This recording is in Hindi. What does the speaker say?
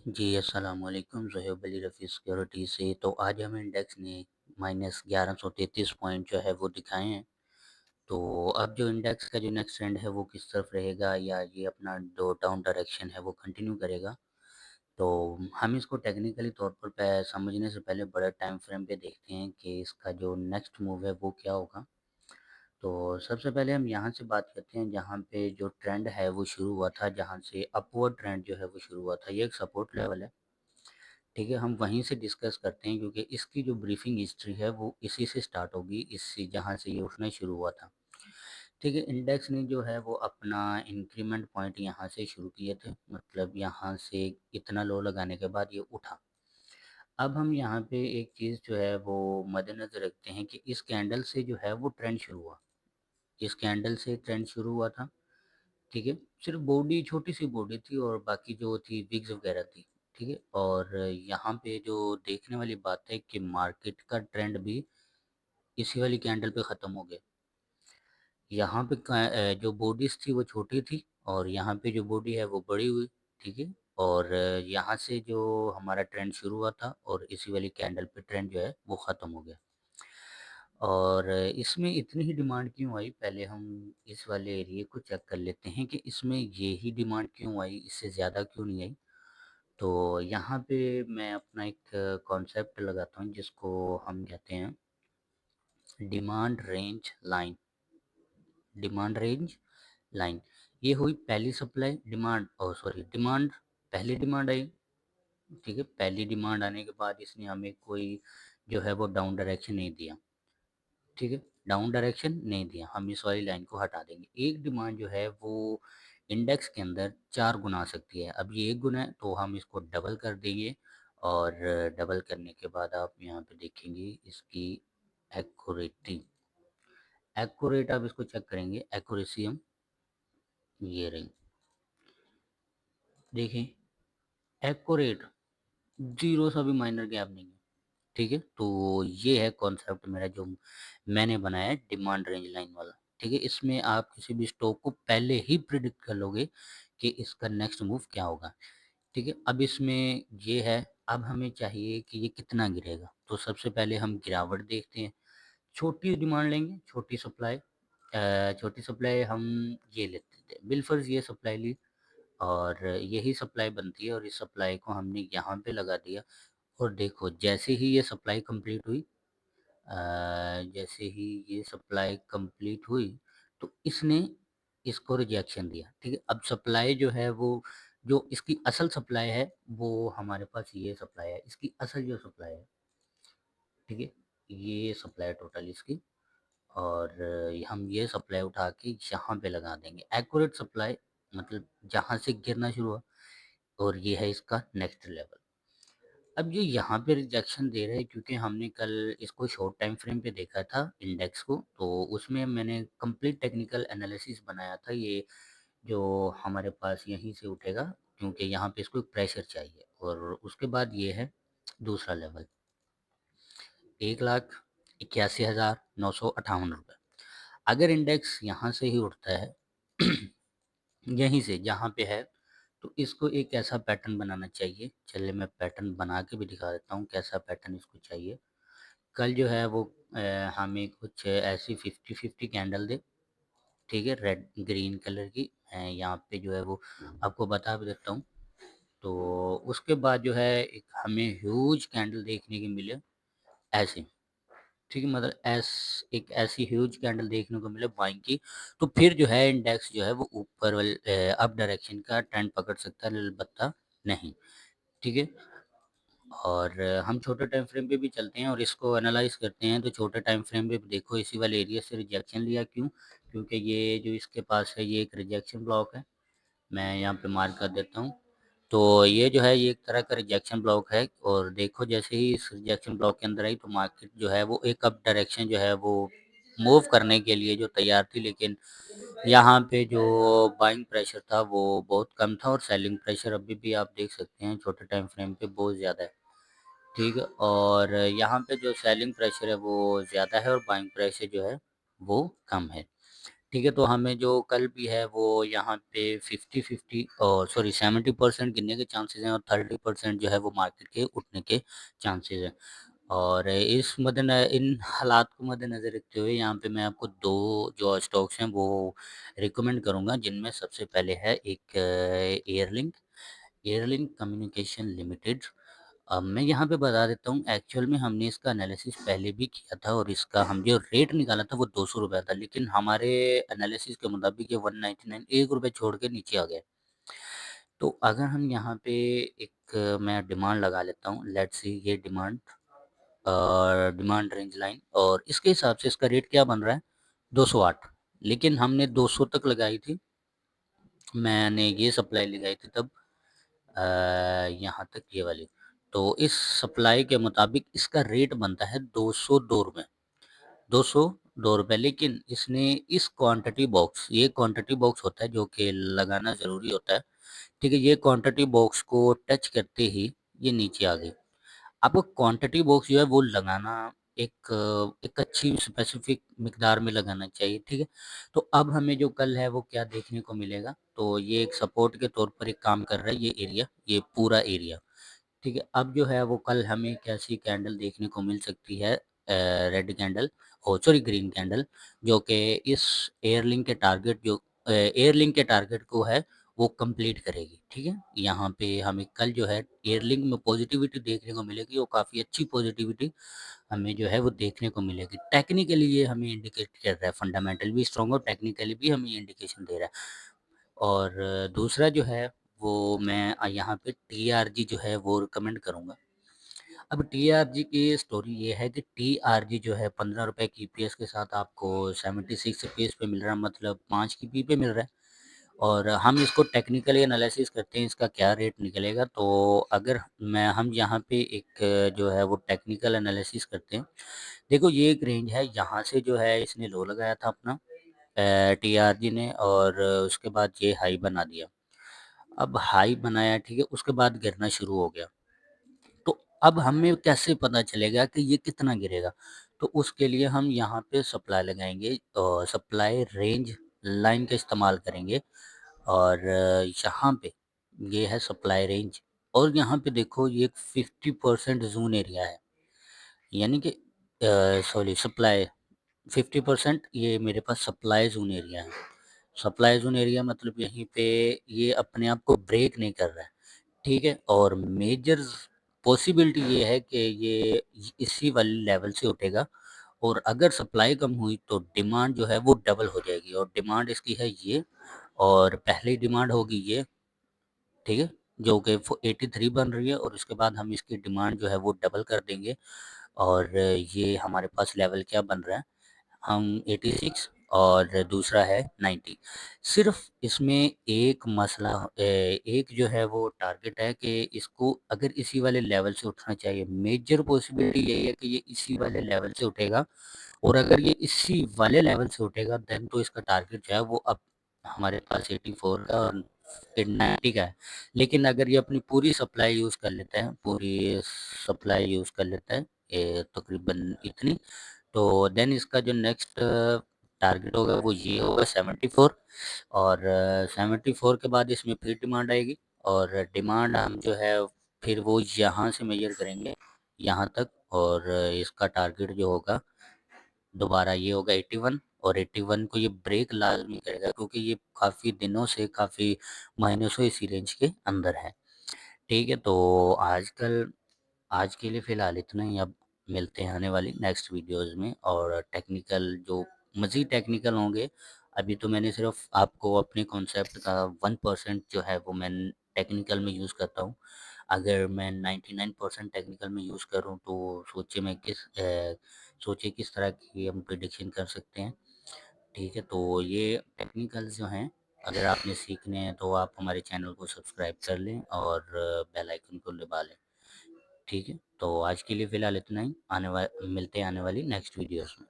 जी, अस्सलाम वालेकुम। ज़ोहैब अली रफ़ी सिक्योरिटी से। तो आज हमें इंडेक्स ने -1133 पॉइंट जो है वो दिखाए हैं। तो अब जो इंडेक्स का जो नेक्स्ट ट्रेंड है वो किस तरफ रहेगा या ये अपना जो डाउन डायरेक्शन है वो कंटिन्यू करेगा। तो हम इसको टेक्निकली तौर पर समझने से पहले बड़े टाइम फ्रेम पे देखते हैं कि इसका जो नेक्स्ट मूव है वो क्या होगा। तो सबसे पहले हम यहाँ से बात करते हैं जहाँ पे जो ट्रेंड है वो शुरू हुआ था, जहाँ से अपवर्ड ट्रेंड जो है वो शुरू हुआ था। ये एक सपोर्ट लेवल है। ठीक है, हम वहीं से डिस्कस करते हैं क्योंकि इसकी जो ब्रीफिंग हिस्ट्री है वो इसी से स्टार्ट होगी, इससे जहाँ से ये उठना शुरू हुआ था। ठीक है, इंडेक्स ने जो है वो अपना इंक्रीमेंट पॉइंट यहाँ से शुरू किए थे, मतलब यहाँ से इतना लो लगाने के बाद ये उठा। अब हम यहाँ पे एक चीज़ जो है वो मद्देनज़र रखते हैं कि इस कैंडल से जो है वो ट्रेंड शुरू हुआ। इस कैंडल से ट्रेंड शुरू हुआ था। ठीक है, सिर्फ बॉडी छोटी-सी बॉडी थी और बाकी जो थी विग्स वगैरह थी, ठीक है? और यहाँ पे जो देखने वाली बात है कि मार्केट का ट्रेंड भी इसी वाली कैंडल पे ख़त्म हो गया। यहाँ पे जो बॉडीज़ थी वो छोटी थी और यहाँ पे जो बॉडी है वो बड़ी हुई, ठीक है? और यहाँ से जो हमारा ट्रेंड शुरू हुआ था और इसी वाली कैंडल पे ट्रेंड जो है वो ख़त्म हो गया। और इसमें इतनी ही डिमांड क्यों आई? पहले हम इस वाले एरिये को चेक कर लेते हैं कि इसमें ये ही डिमांड क्यों आई, इससे ज़्यादा क्यों नहीं आई? तो यहाँ पे मैं अपना एक कॉन्सेप्ट लगाता हूँ जिसको हम कहते हैं demand range line. Demand range line, ये हुई पहली सप्लाई डिमांड सॉरी डिमांड, पहली डिमांड आई। ठीक है, पहली डिमांड आने के बाद इसने हमें कोई जो है वो डाउन डायरेक्शन नहीं दिया। ठीक है, डाउन डायरेक्शन नहीं दिया, हम इस वाली लाइन को हटा देंगे। एक डिमांड जो है वो इंडेक्स के अंदर 4 गुना आ सकती है। अब ये 1 गुना है तो हम इसको डबल कर देंगे और डबल करने के बाद आप यहाँ पे देखेंगे इसकी एक्यूरेटी। एक्यूरेट आप इसको चेक करेंगे, एक्यूरेसी हम ये रही। देखें, एक्यूरेट, 0 सा भी माइनर गैप नहीं है। ठीक है, तो ये है कॉन्सेप्ट मेरा जो मैंने बनाया है डिमांड रेंज लाइन वाला। ठीक है, इसमें आप किसी भी स्टॉक को पहले ही प्रिडिक्ट कर लोगे कि इसका नेक्स्ट मूव क्या होगा। ठीक है, अब इसमें ये है, अब हमें चाहिए कि ये कितना गिरेगा। तो सबसे पहले हम गिरावट देखते हैं। छोटी डिमांड लेंगे, छोटी सप्लाई हम ये लेते थे, बिलफर्ज ये सप्लाई ली और यही सप्लाई बनती है और इस सप्लाई को हमने यहाँ पे लगा दिया। और देखो जैसे ही ये सप्लाई कंप्लीट हुई, जैसे ही ये सप्लाई कंप्लीट हुई तो इसने इसको रिजेक्शन दिया। ठीक है, अब सप्लाई जो है वो जो इसकी असल सप्लाई है वो हमारे पास ये सप्लाई है, इसकी असल जो सप्लाई है। ठीक है, ये सप्लाई टोटल इसकी और हम ये सप्लाई उठा के यहाँ पे लगा देंगे। एक्यूरेट सप्लाई मतलब जहाँ से गिरना शुरू हुआ और ये है इसका नेक्स्ट लेवल। अब ये यहाँ पे रिजेक्शन दे रहा है क्योंकि हमने कल इसको शॉर्ट टाइम फ्रेम पे देखा था इंडेक्स को, तो उसमें मैंने कंप्लीट टेक्निकल एनालिसिस बनाया था। ये जो हमारे पास यहीं से उठेगा क्योंकि यहाँ पे इसको एक प्रेशर चाहिए और उसके बाद ये है दूसरा लेवल 1,81,958 रुपये। अगर इंडेक्स यहाँ से ही उठता है यहीं से जहाँ पे है, तो इसको एक ऐसा पैटर्न बनाना चाहिए। चलिए मैं पैटर्न बना के भी दिखा देता हूँ कैसा पैटर्न इसको चाहिए। कल जो है वो हमें कुछ ऐसी 50-50 कैंडल दे, ठीक है, रेड ग्रीन कलर की। मैं यहाँ पे जो है वो आपको बता भी देता हूँ। तो उसके बाद जो है एक हमें ह्यूज कैंडल देखने की मिले ऐसे। ठीक है, मतलब एक ऐसी ह्यूज कैंडल देखने को मिले बाइंग की, तो फिर जो है इंडेक्स जो है वो ऊपर अप डायरेक्शन का ट्रेंड पकड़ सकता है, अलबत्ता नहीं। ठीक है, और हम छोटे टाइम फ्रेम पे भी चलते हैं और इसको एनालाइज करते हैं। तो छोटे टाइम फ्रेम पे भी देखो इसी वाले एरिया से रिजेक्शन लिया, क्यों? क्योंकि ये जो इसके पास है ये एक रिजेक्शन ब्लॉक है। मैं यहाँ पे मार्क कर देता हूँ। तो ये जो है ये एक तरह का रिजेक्शन ब्लॉक है और देखो जैसे ही इस रिजेक्शन ब्लॉक के अंदर आई तो मार्केट जो है वो एक अप डायरेक्शन जो है वो मूव करने के लिए जो तैयार थी, लेकिन यहाँ पे जो बाइंग प्रेशर था वो बहुत कम था और सेलिंग प्रेशर अभी भी आप देख सकते हैं छोटे टाइम फ्रेम पे बहुत ज़्यादा है। ठीक है, और यहाँ पे जो सेलिंग प्रेशर है वो ज़्यादा है और बाइंग प्रेशर जो है वो कम है। ठीक है, तो हमें जो कल भी है वो यहाँ पे 50-50 और सॉरी 70% गिरने के चांसेस हैं और 30% जो है वो मार्केट के उठने के चांसेस हैं। और इस इन हालात को मद्देनज़र रखते हुए यहाँ पे मैं आपको 2 जो स्टॉक्स हैं वो रिकमेंड करूँगा, जिनमें सबसे पहले है एक एयरलिंक एयरलिंक कम्युनिकेशन लिमिटेड। अब मैं यहाँ पे बता देता हूँ, एक्चुअल में हमने इसका एनालिसिस पहले भी किया था और इसका हम जो रेट निकाला था वो ₹200 था, लेकिन हमारे एनालिसिस के मुताबिक ये 199 ₹1 छोड़ के नीचे आ गया। तो अगर हम यहाँ पे एक मैं डिमांड लगा लेता हूँ, लेट्स सी ये डिमांड रेंज लाइन और इसके हिसाब से इसका रेट क्या बन रहा है 208, लेकिन हमने 200 तक लगाई थी। मैंने ये सप्लाई लगाई थी तब यहाँ तक ये वाली। तो इस सप्लाई के मुताबिक इसका रेट बनता है ₹202, ₹202, लेकिन इसने इस क्वांटिटी बॉक्स ये क्वांटिटी बॉक्स होता है जो कि लगाना ज़रूरी होता है, ठीक है? ये क्वांटिटी बॉक्स को टच करते ही ये नीचे आ गई। आपको क्वांटिटी बॉक्स जो है वो लगाना एक अच्छी स्पेसिफिक मिकदार में लगाना चाहिए, ठीक है? तो अब हमें जो कल है वो क्या देखने को मिलेगा, तो ये एक सपोर्ट के तौर पर एक काम कर रहा है ये एरिया, ये पूरा एरिया, ठीक है? अब जो है वो कल हमें कैसी कैंडल देखने को मिल सकती है, red candle oh sorry green candle, जो कि इस एयरलिंक के टारगेट को है वो कंप्लीट करेगी, ठीक है? यहाँ पे हमें कल जो है एयरलिंक में पॉजिटिविटी देखने को मिलेगी और काफ़ी अच्छी पॉजिटिविटी हमें जो है वो देखने को मिलेगी। टेक्निकली ये हमें इंडिकेट कर रहा है, फंडामेंटल भी स्ट्रॉन्ग और टेक्निकली भी हमें ये इंडिकेशन दे रहा है। और दूसरा जो है वो मैं यहाँ पे टीआरजी जो है वो रिकमेंड करूँगा। अब टीआरजी की स्टोरी ये है कि टीआरजी जो है ₹15 की ईपीएस के साथ आपको 76 ईपीएस पे मिल रहा है, मतलब 5 की पी पे मिल रहा है। और हम इसको टेक्निकली एनालिसिस करते हैं इसका क्या रेट निकलेगा, तो अगर मैं हम यहाँ पे एक जो है वो टेक्निकल एनालिसिस करते हैं। देखो ये एक रेंज है, यहाँ से जो है इसने लो लगाया था अपना टीआरजी ने और उसके बाद ये हाई बना दिया। अब हाई बनाया, ठीक है, उसके बाद गिरना शुरू हो गया। तो अब हमें कैसे पता चलेगा कि ये कितना गिरेगा? तो उसके लिए हम यहाँ पे सप्लाई लगाएँगे और सप्लाई रेंज लाइन का इस्तेमाल करेंगे और यहाँ पे ये है सप्लाई रेंज और यहाँ पे देखो ये एक 50% ज़ोन एरिया है, यानी कि सॉरी सप्लाई 50% ये मेरे पास सप्लाई ज़ोन एरिया है। सप्लाई ज़ोन एरिया मतलब यहीं पे ये अपने आप को ब्रेक नहीं कर रहा है, ठीक है? और मेजर पॉसिबिलिटी ये है कि ये इसी वाले लेवल से उठेगा और अगर सप्लाई कम हुई तो डिमांड जो है वो डबल हो जाएगी और डिमांड इसकी है ये और पहली डिमांड होगी ये, ठीक है? जो कि 83 बन रही है और उसके बाद हम इसकी डिमांड जो है वो डबल कर देंगे और ये हमारे पास लेवल क्या बन रहा है, हम 86 और दूसरा है 90। सिर्फ़ इसमें एक मसला एक जो है वो टारगेट है कि इसको अगर इसी वाले लेवल से उठना चाहिए। मेजर पॉसिबिलिटी यही है कि ये इसी वाले लेवल से उठेगा और अगर ये इसी वाले लेवल से उठेगा देन तो इसका टारगेट जो है वो अब हमारे पास 84 का और फिर 90 का है। लेकिन अगर ये अपनी पूरी सप्लाई यूज़ कर लेता है, पूरी सप्लाई यूज़ कर लेता है, तकरीबन इतनी, तो देन इसका जो नेक्स्ट टारगेट होगा वो ये होगा 74 और 74 के बाद इसमें फिर डिमांड आएगी और डिमांड हम जो है फिर वो यहाँ से मेज़र करेंगे यहाँ तक और इसका टारगेट जो होगा दोबारा ये होगा 81 और 81 को ये ब्रेक लाज़मी करेगा क्योंकि ये काफ़ी दिनों से, काफ़ी महीनों से इसी रेंज के अंदर है। ठीक है, तो आज के लिए फ़िलहाल इतना ही, अब मिलते हैं आने वाली नेक्स्ट वीडियोज़ में और टेक्निकल जो मज़ीद टेक्निकल होंगे, अभी तो मैंने सिर्फ़ आपको अपने कॉन्सेप्ट का 1% जो है वो मैं टेक्निकल में यूज़ करता हूँ। अगर मैं 99% टेक्निकल में यूज़ करूँ तो सोचिए किस तरह की हम प्रेडिक्शन कर सकते हैं। ठीक है, तो ये टेक्निकल्स जो हैं, अगर आपने सीखने हैं तो आप हमारे चैनल को सब्सक्राइब कर लें और बेल आइकन को दबा लें। ठीक है, तो आज के लिए फ़िलहाल इतना ही, मिलते हैं आने वाली नेक्स्ट वीडियोज़ में।